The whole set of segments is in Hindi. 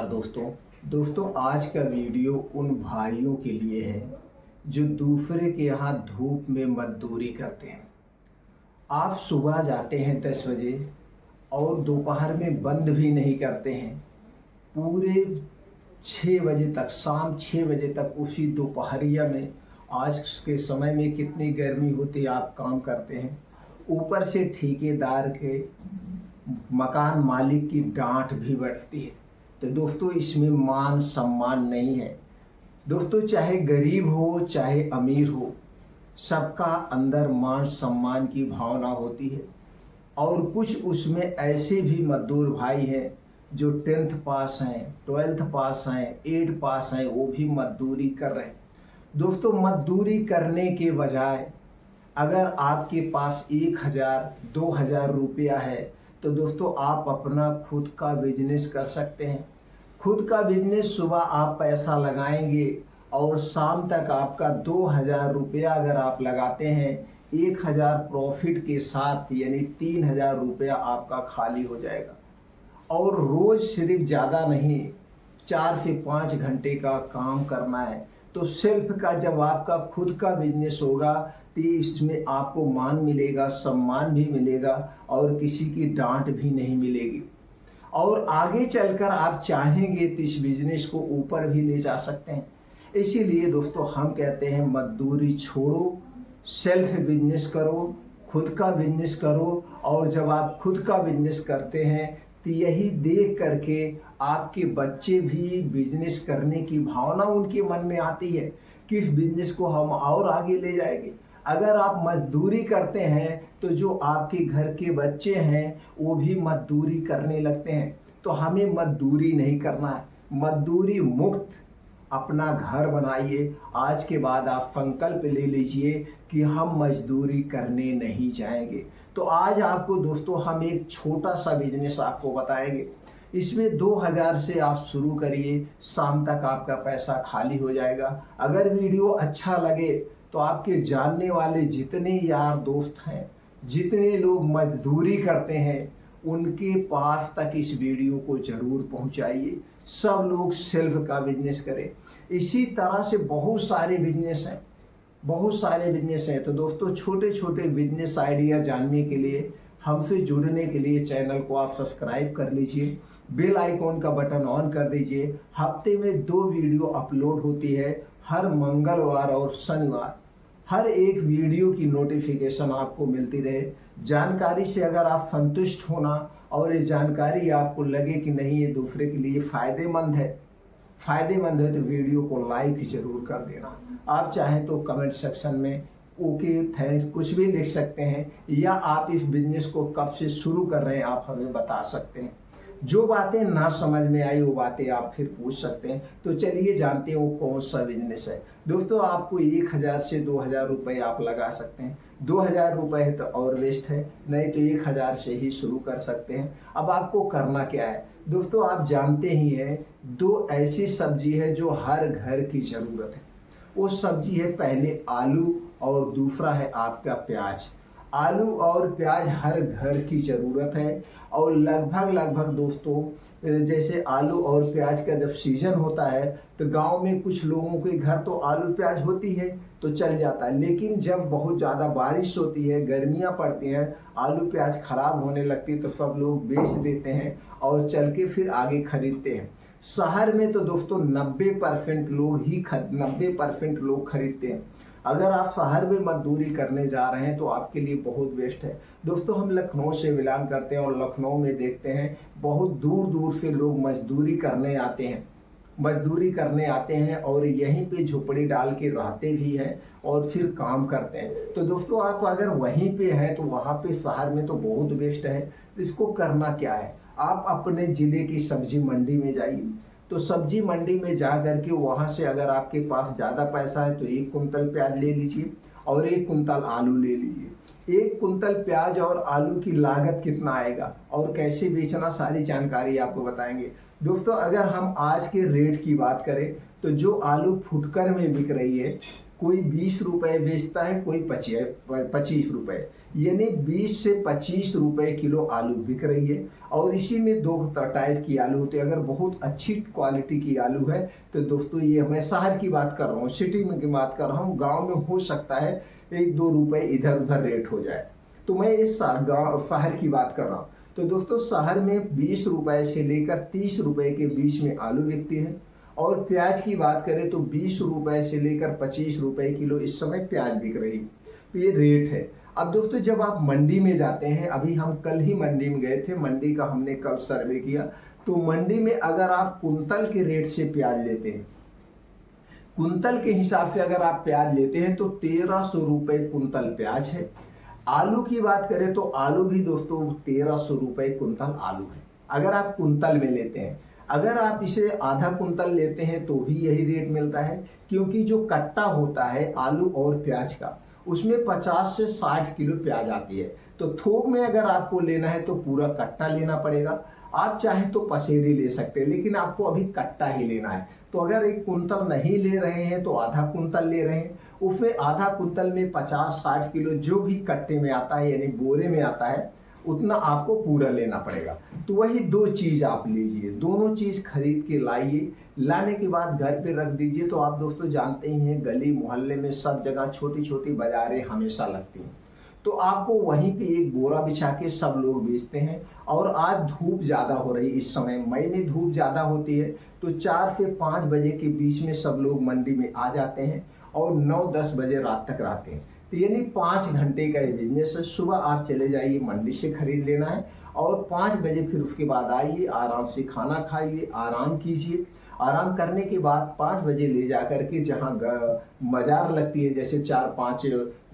नमस्कार दोस्तों आज का वीडियो उन भाइयों के लिए है जो दूसरे के यहाँ धूप में मजदूरी करते हैं। आप सुबह जाते हैं 10 बजे और दोपहर में बंद भी नहीं करते हैं, पूरे 6 बजे तक, शाम 6 बजे तक उसी दोपहरिया में, आज के समय में कितनी गर्मी होती है, आप काम करते हैं। ऊपर से ठेकेदार के, मकान मालिक की डांट भी बढ़ती है। तो दोस्तों इसमें मान सम्मान नहीं है। दोस्तों चाहे गरीब हो चाहे अमीर हो, सबका अंदर मान सम्मान की भावना होती है। और कुछ उसमें ऐसे भी मजदूर भाई हैं जो 10th पास हैं, 12th पास हैं, 8 पास हैं, वो भी मजदूरी कर रहे हैं। दोस्तों मजदूरी करने के बजाय अगर आपके पास 1000 2000 रुपया है तो दोस्तों आप अपना खुद का बिजनेस कर सकते हैं। खुद का बिजनेस, सुबह आप पैसा लगाएंगे और शाम तक आपका 2000 रुपया अगर आप लगाते हैं, 1000 प्रॉफिट के साथ, यानी 3000 रुपया आपका खाली हो जाएगा। और रोज़ सिर्फ ज़्यादा नहीं, 4 से 5 घंटे का काम करना है। तो सेल्फ का जब आपका खुद का बिजनेस होगा तो इसमें आपको मान मिलेगा, सम्मान भी मिलेगा और किसी की डांट भी नहीं मिलेगी। और आगे चलकर आप चाहेंगे तो इस बिजनेस को ऊपर भी ले जा सकते हैं। इसीलिए दोस्तों हम कहते हैं मजदूरी छोड़ो, सेल्फ बिजनेस करो, खुद का बिजनेस करो। और जब आप खुद का बिजनेस करते हैं तो यही देख करके आपके बच्चे भी बिजनेस करने की भावना उनके मन में आती है कि इस बिजनेस को हम और आगे ले जाएंगे। अगर आप मजदूरी करते हैं तो जो आपके घर के बच्चे हैं वो भी मजदूरी करने लगते हैं। तो हमें मजदूरी नहीं करना है, मजदूरी मुक्त अपना घर बनाइए। आज के बाद आप संकल्प ले लीजिए कि हम मजदूरी करने नहीं जाएंगे। तो आज आपको दोस्तों हम एक छोटा सा बिजनेस आपको बताएंगे। इसमें 2000 से आप शुरू करिए, शाम तक आपका पैसा खाली हो जाएगा। अगर वीडियो अच्छा लगे तो आपके जानने वाले जितने यार दोस्त हैं, जितने लोग मजदूरी करते हैं, उनके पास तक इस वीडियो को जरूर पहुंचाइए। सब लोग सेल्फ का बिजनेस करें। इसी तरह से बहुत सारे बिजनेस हैं, बहुत सारे बिजनेस हैं। तो दोस्तों छोटे छोटे बिजनेस आइडिया जानने के लिए, हमसे जुड़ने के लिए चैनल को आप सब्सक्राइब कर लीजिए, बेल आइकॉन का बटन ऑन कर दीजिए। हफ्ते में 2 वीडियो अपलोड होती है, हर मंगलवार और शनिवार। हर एक वीडियो की नोटिफिकेशन आपको मिलती रहे। जानकारी से अगर आप संतुष्ट होना और ये जानकारी आपको लगे कि नहीं ये दूसरे के लिए फायदेमंद है तो वीडियो को लाइक जरूर कर देना। आप चाहें तो कमेंट सेक्शन में ओके थैंक्स कुछ भी लिख सकते हैं, या आप इस बिजनेस को कब से शुरू कर रहे हैं आप हमें बता सकते हैं। जो बातें ना समझ में आई वो बातें आप फिर पूछ सकते हैं। तो चलिए जानते हैं वो कौन सा बिजनेस है। दोस्तों आपको 1000 से 2000 रुपये आप लगा सकते हैं। 2000 रुपये है तो और बेस्ट है, नहीं तो 1000 से ही शुरू कर सकते हैं। अब आपको करना क्या है दोस्तों, आप जानते ही हैं 2 ऐसी सब्जी है जो हर घर की जरूरत है। वो सब्जी है पहले आलू और दूसरा है आपका प्याज। आलू और प्याज हर घर की ज़रूरत है। और लगभग दोस्तों जैसे आलू और प्याज का जब सीजन होता है तो गांव में कुछ लोगों के घर तो आलू प्याज होती है तो चल जाता है। लेकिन जब बहुत ज़्यादा बारिश होती है, गर्मियां पड़ती हैं, आलू प्याज खराब होने लगती है तो सब लोग बेच देते हैं और चल के फिर आगे खरीदते हैं। शहर में तो दोस्तों 90% लोग खरीदते हैं। अगर आप शहर में मजदूरी करने जा रहे हैं तो आपके लिए बहुत बेस्ट है। दोस्तों हम लखनऊ से बिलोंग करते हैं और लखनऊ में देखते हैं बहुत दूर दूर से लोग मजदूरी करने आते हैं और यहीं पे झोपड़ी डाल के रहते भी हैं और फिर काम करते हैं। तो दोस्तों आप अगर वहीं पे हैं तो वहाँ पे शहर में तो बहुत बेस्ट है। इसको करना क्या है, आप अपने ज़िले की सब्जी मंडी में जाइए। तो सब्जी मंडी में जा करके वहाँ से अगर आपके पास ज़्यादा पैसा है तो 1 कुंतल प्याज ले लीजिए और 1 कुंतल आलू ले लीजिए। 1 कुंतल प्याज और आलू की लागत कितना आएगा और कैसे बेचना, सारी जानकारी आपको बताएंगे। दोस्तों अगर हम आज के रेट की बात करें तो जो आलू फुटकर में बिक रही है कोई 20 रुपए बेचता है, कोई 25 रुपए, यानी 20 से 25 रुपए किलो आलू बिक रही है। और इसी में दो टाइप की आलू होती है। अगर बहुत अच्छी क्वालिटी की आलू है तो दोस्तों, ये मैं शहर की बात कर रहा हूँ, सिटी में की बात कर रहा हूँ, गाँव में हो सकता है 1-2 रुपए इधर उधर रेट हो जाए, तो मैं इस शहर की बात कर रहा हूँ। तो दोस्तों, शहर में 20 रुपए से लेकर 30 रुपए के बीच में आलू बिकती है। और प्याज की बात करें तो 20 रुपए से लेकर 25 रुपए किलो इस समय प्याज बिक रही, तो ये रेट है। अब दोस्तों, जब आप मंडी में जाते हैं, अभी हम कल ही मंडी में गए थे, मंडी का हमने कल सर्वे किया, तो मंडी में अगर आप कुंतल के रेट से प्याज लेते हैं, कुंतल के हिसाब से अगर आप प्याज लेते हैं तो 1300 रुपए कुंतल प्याज है। आलू की बात करें तो आलू भी दोस्तों 1300 रुपए कुंतल आलू है, अगर आप कुंतल में लेते हैं। अगर आप इसे आधा कुंतल लेते हैं तो भी यही रेट मिलता है, क्योंकि जो कट्टा होता है आलू और प्याज का, उसमें 50 से 60 किलो प्याज आती है। तो थोक में अगर आपको लेना है तो पूरा कट्टा लेना पड़ेगा। आप चाहें तो पसेरी ले सकते हैं, लेकिन आपको अभी कट्टा ही लेना है। तो अगर 1 कुंतल नहीं ले रहे हैं तो आधा कुंतल ले रहे हैं, उसमें आधा कुंतल में 50-60 किलो जो भी कट्टे में आता है, यानी बोरे में आता है, उतना आपको पूरा लेना पड़ेगा। तो वही 2 चीज आप लीजिए, दोनों चीज खरीद के लाइए। लाने के बाद घर पे रख दीजिए। तो आप दोस्तों जानते ही हैं, गली मोहल्ले में सब जगह छोटी छोटी बाजारें हमेशा लगती हैं, तो आपको वहीं पे एक बोरा बिछा के सब लोग बेचते हैं। और आज धूप ज़्यादा हो रही, इस समय मई में धूप ज़्यादा होती है, तो 4 से 5 बजे के बीच में सब लोग मंडी में आ जाते हैं और 9-10 बजे रात तक रहते हैं। तो यानी 5 घंटे का ये बिजनेस है। सुबह आप चले जाइए, मंडी से खरीद लेना है, और 5 बजे फिर उसके बाद आइए, आराम से खाना खाइए, आराम कीजिए। आराम करने के बाद 5 बजे ले जा करके जहाँ बाजार लगती है, जैसे 4-5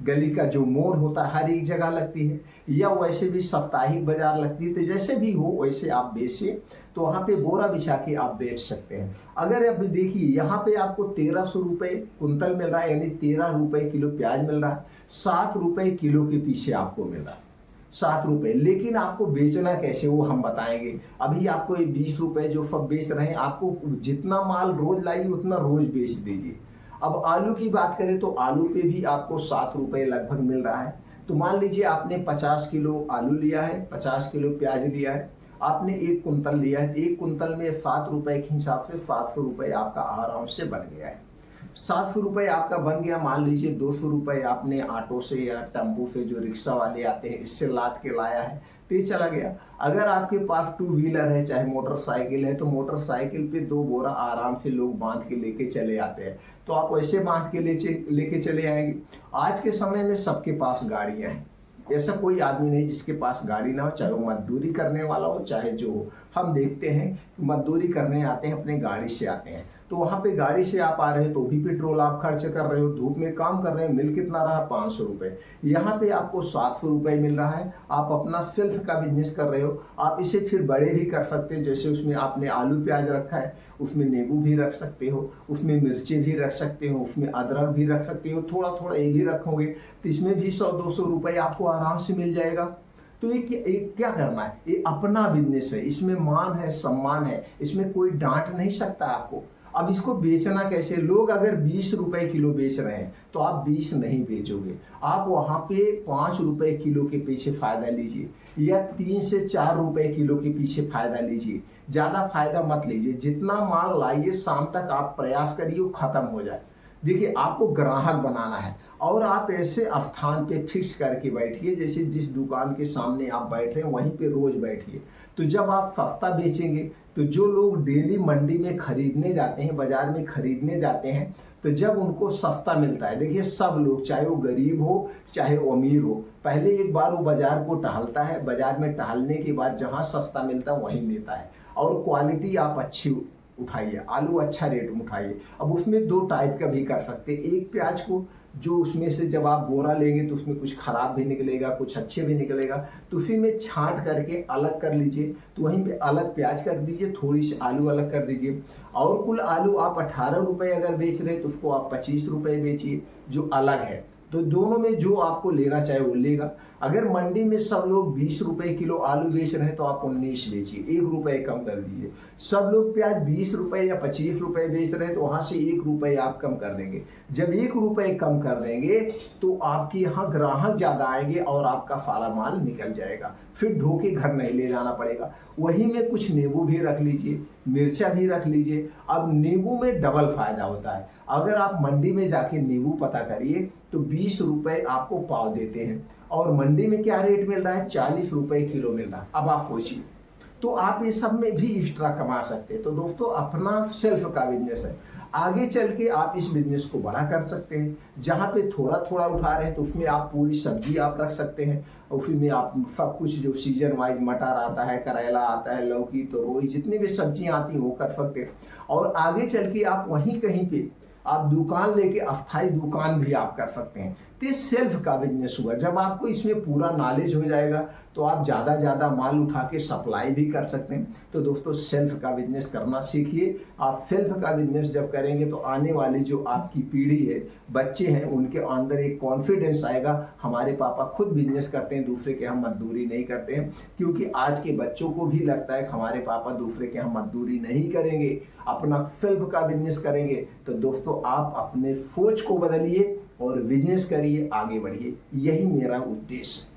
गली का जो मोड़ होता है, हर एक जगह लगती है, या वैसे भी साप्ताहिक बाजार लगती है, तो जैसे भी हो वैसे आप बेचिए। तो वहाँ पे बोरा बिछा के आप बेच सकते हैं। अगर अभी देखिए, यहाँ पे आपको 1300 रुपये कुंतल मिल रहा है, यानी 13 रुपये किलो प्याज मिल रहा है, 7 रुपये किलो के पीछे आपको मिल रहा है, 7 रुपये। लेकिन आपको बेचना कैसे वो हम बताएंगे। अभी आपको ये 20 रुपये जो सब बेच रहे हैं, आपको जितना माल रोज लाइए उतना रोज बेच दीजिए। अब आलू की बात करें तो आलू पे भी आपको 7 रुपये लगभग मिल रहा है। तो मान लीजिए आपने 50 किलो आलू लिया है, 50 किलो प्याज लिया है, आपने 1 कुंतल लिया है, 1 कुंतल में 7 रुपये के हिसाब से 700 रुपये आपका आराम से बन गया है। 700 रुपये आपका बन गया। मान लीजिए 200 रुपये आपने ऑटो से या टेम्पो से, जो रिक्शा वाले आते हैं, इससे लाद के लाया है, तो ये चला गया। अगर आपके पास 2 व्हीलर है, चाहे मोटरसाइकिल है, तो मोटरसाइकिल पे 2 बोरा आराम से लोग बांध के लेके चले आते हैं, तो आप वैसे बांध के लेके चले आएंगे। आज के समय में सबके पास गाड़ियां हैं, ऐसा कोई आदमी नहीं जिसके पास गाड़ी ना हो, चाहे वो मजदूरी करने वाला हो चाहे जो हो। हम देखते हैं मजदूरी करने आते हैं, अपने गाड़ी से आते हैं, तो वहाँ पे गाड़ी से आप आ रहे हैं तो भी पेट्रोल आप खर्च कर रहे हो, धूप में काम कर रहे हैं, मिल कितना रहा 500 रुपये। यहाँ पे आपको 700 रुपये मिल रहा है। आप अपना सेल्फ का बिजनेस कर रहे हो, आप इसे फिर बड़े भी कर सकते हैं। जैसे उसमें आपने आलू प्याज रखा है, उसमें नींबू भी रख सकते हो, उसमें मिर्ची भी रख सकते हो, उसमें अदरक भी रख सकते हो, थोड़ा थोड़ा ये भी रखोगे तो इसमें भी 100-200 रुपये आपको आराम से मिल जाएगा। तो ये क्या करना है, ये अपना बिजनेस है, इसमें मान है, सम्मान है, इसमें कोई डांट नहीं सकता आपको। अब इसको बेचना कैसे। लोग अगर 20 रुपए किलो बेच रहे हैं तो आप 20 नहीं बेचोगे, आप वहाँ पे 5 रुपए किलो के पीछे फायदा लीजिए, या 3 से 4 रुपए किलो के पीछे फायदा लीजिए। ज़्यादा फायदा मत लीजिए। जितना माल लाइए, शाम तक आप प्रयास करिए वो खत्म हो जाए। देखिए, आपको ग्राहक बनाना है, और आप ऐसे स्थान पे फिक्स करके बैठिए, जैसे जिस दुकान के सामने आप बैठ रहे हैं वहीं पे रोज बैठिए। तो जब आप सस्ता बेचेंगे तो जो लोग डेली मंडी में खरीदने जाते हैं, बाजार में खरीदने जाते हैं, तो जब उनको सस्ता मिलता है, देखिए सब लोग, चाहे वो गरीब हो चाहे वो अमीर हो, पहले एक बार वो बाजार को टहलता है, बाजार में टहलने के बाद जहाँ सस्ता मिलता है वहीं लेता है। और क्वालिटी आप अच्छी उठाइए, आलू अच्छा रेट में उठाइए। अब उसमें 2 टाइप का भी कर सकते हैं। एक प्याज को, जो उसमें से जब आप बोरा लेंगे तो उसमें कुछ खराब भी निकलेगा, कुछ अच्छे भी निकलेगा, तो उसी में छांट करके अलग कर लीजिए, तो वहीं पे अलग प्याज कर दीजिए, थोड़ी सी आलू अलग कर दीजिए। और कुल आलू आप 18 रुपये अगर बेच रहे हैं तो उसको आप 25 रुपये बेचिए, जो अलग है। तो दोनों में जो आपको लेना चाहे वो लेगा। अगर मंडी में सब लोग 20 रुपए किलो आलू बेच रहे हैं तो आप 19 बेचिए, 1 रुपए कम कर दीजिए। सब लोग प्याज 20 रुपए या 25 रुपए बेच रहे हैं तो वहां से 1 रुपए आप कम कर देंगे। जब 1 रुपए कम कर देंगे तो आपके यहाँ ग्राहक ज्यादा आएंगे और आपका फाला माल निकल जाएगा, फिर ढोके घर नहीं ले जाना पड़ेगा। वही में कुछ नींबू भी रख लीजिए, मिर्चा भी रख लीजिए। अब नींबू में डबल फायदा होता है। अगर आप मंडी में जाके नींबू पता करिए तो 20 रुपए आपको पाव देते हैं और मंडी में क्या रेट मिल रहा है, 40 रुपए किलो मिल रहा है। अब आप सोचिए, तो आप ये सब में भी एक्स्ट्रा कमा सकते हैं। तो दोस्तों अपना सेल्फ का बिजनेस है, आगे चल के आप इस बिजनेस को बड़ा कर सकते हैं। जहाँ पे थोड़ा थोड़ा उठा रहे हैं तो उसमें आप पूरी सब्जी आप रख सकते हैं, और फिर में आप सब कुछ जो सीजन वाइज मटर आता है, करेला आता है, लौकी, तोरई, जितनी भी सब्जियां आती हैं वो कर सकते हैं। और आगे चल के आप वहीं कहीं पे आप दुकान लेके अस्थायी दुकान भी आप कर सकते हैं। तो ये सेल्फ का बिजनेस हुआ। जब आपको इसमें पूरा नॉलेज हो जाएगा तो आप ज़्यादा माल उठा के सप्लाई भी कर सकते हैं। तो दोस्तों सेल्फ का बिजनेस करना सीखिए। आप सेल्फ का बिजनेस जब करेंगे तो आने वाली जो आपकी पीढ़ी है, बच्चे हैं, उनके अंदर एक कॉन्फिडेंस आएगा, हमारे पापा खुद बिजनेस करते हैं, दूसरे के हम मजदूरी नहीं करते हैं। क्योंकि आज के बच्चों को भी लगता है कि हमारे पापा दूसरे के हम मजदूरी नहीं करेंगे, अपना सेल्फ का बिजनेस करेंगे। तो दोस्तों आप अपने सोच को बदलिए और बिजनेस करिए, आगे बढ़िए। यही मेरा उद्देश्य है।